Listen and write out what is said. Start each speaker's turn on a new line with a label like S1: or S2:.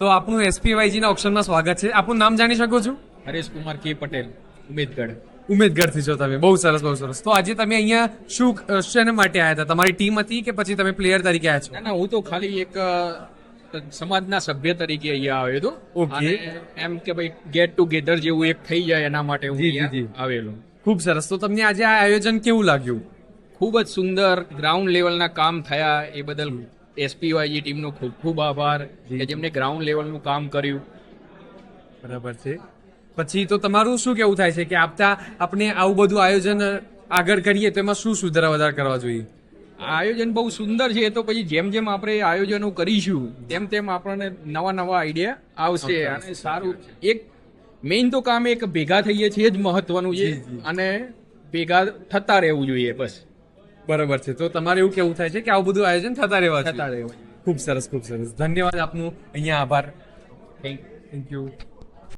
S1: તો આપનું એસપીવાયજી ના ઓપ્શનમાં સ્વાગત છે. આપનું નામ જાણી શકું છું?
S2: હરેશ કુમાર કે પટેલ, ઉમેદગઢ.
S1: ઉમેદગઢથી છો તમે. બહુ સરસ બહુ સરસ. તો આજે તમે અહીંયા શું શેના માટે આવ્યા હતા? તમારી ટીમ હતી કે પછી તમે પ્લેયર તરીકે આવ્યા છો?
S2: ના ના, હું તો ખાલી એક સમાજના સભ્ય તરીકે અહીંયા આવ્યો હતો.
S1: Okay.
S2: અને એમ કે ભાઈ ગેટ ટુગેધર જેવું એક થઈ જાય એના માટે હું
S1: જી, જી,
S2: અહીંયા
S1: જી.
S2: આવેલો.
S1: ખૂબ સરસ. તો તમને આજે આ આયોજન કેવું લાગ્યું?
S2: ખૂબ જ સુંદર ગ્રાઉન્ડ લેવલના કામ થયા એ બદલ એસપીવાયજી ટીમનો ખૂબ ખૂબ આભાર કે જેમને ગ્રાઉન્ડ લેવલનું કામ કર્યું.
S1: બરાબર છે. પછી તો તમારું શું કેવું થાય છે કે આપણે આવું બધું આયોજન આગળ કરીએ તો એમાં શું સુધારા વધારા કરવા જોઈએ?
S2: આ આયોજન બહુ સુંદર છે. તો પછી જેમ જેમ આપણે આયોજનો કરીશું તેમ તેમ આપણને નવા નવા આઈડિયા આવશે અને સારું એક મેઇન તો કામ એક ભેગા થઈએ છીએ જ મહત્વનું છે અને ભેગા થતા રહેવું જોઈએ બસ.
S1: બરાબર છે. તો તમારે એવું કેવું થાય છે કે આવું બધું આયોજન થતા રહેવા
S2: થતા
S1: જોઈએ.
S2: રહેવું.
S1: ખૂબ સરસ ખૂબ સરસ. ધન્યવાદ આપનું. અહીંયા આભાર.
S2: Thank
S1: thank you.